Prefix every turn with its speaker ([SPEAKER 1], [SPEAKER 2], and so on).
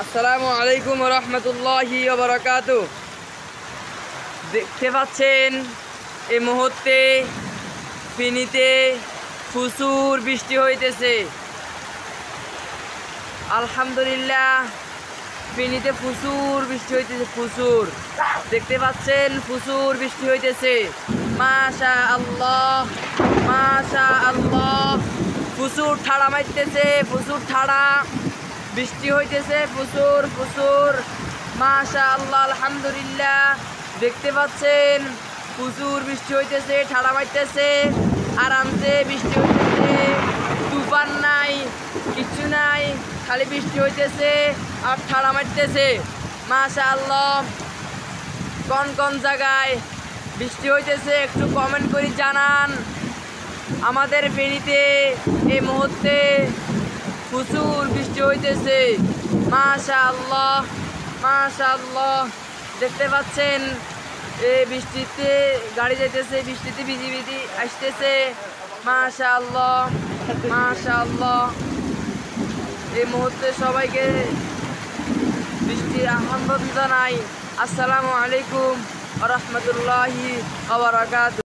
[SPEAKER 1] আসসালামু আলাইকুম ওয়া রাহমাতুল্লাহি ওয়া বারাকাতুহু। দেখতে পাচ্ছেন এই মুহূর্তে ফেনীতে প্রচুর বৃষ্টি হইতেছে। আলহামদুলিল্লাহ, ফেনীতে প্রচুর বৃষ্টি হইতেছে। প্রচুর দেখতে পাচ্ছেন, প্রচুর বৃষ্টি হইতেছে। মাশাআল্লাহ, মাশাআল্লাহ। প্রচুর ঠাড়া মারতেছে, প্রচুর ঠাড়া বৃষ্টি হইতেছে, প্রচুর প্রচুর। মাশাআল্লাহ, আলহামদুলিল্লাহ। দেখতে পাচ্ছেন প্রচুর বৃষ্টি হইতেছে, ঠাড়া মারতেছে, আরামসে বৃষ্টি হইতেছে। তুফান নাই, কিচ্ছু নাই, খালি বৃষ্টি হইতেছে আর ঠাড়া মারতেছে। মাশাআল্লাহ। কোন কোন জায়গায় বৃষ্টি হইতেছে একটু কমেন্ট করে জানান। আমাদের ফেনীতে এই মুহূর্তে প্রচুর বৃষ্টি হইতেছে। মাশাআল্লাহ, মাশাআল্লাহ। দেখতে পাচ্ছেন এই বৃষ্টিতে গাড়ি যাইতেছে, বৃষ্টিতে ভিজি ভিজি আসতেছে। মাশাআল্লাহ, মাশাআল্লাহ। এই মুহূর্তে সবাইকে বৃষ্টির আহ্বান জানাই। আসসালামু আলাইকুম ওয়া রাহমাতুল্লাহি ওয়া বারাকাতুহু।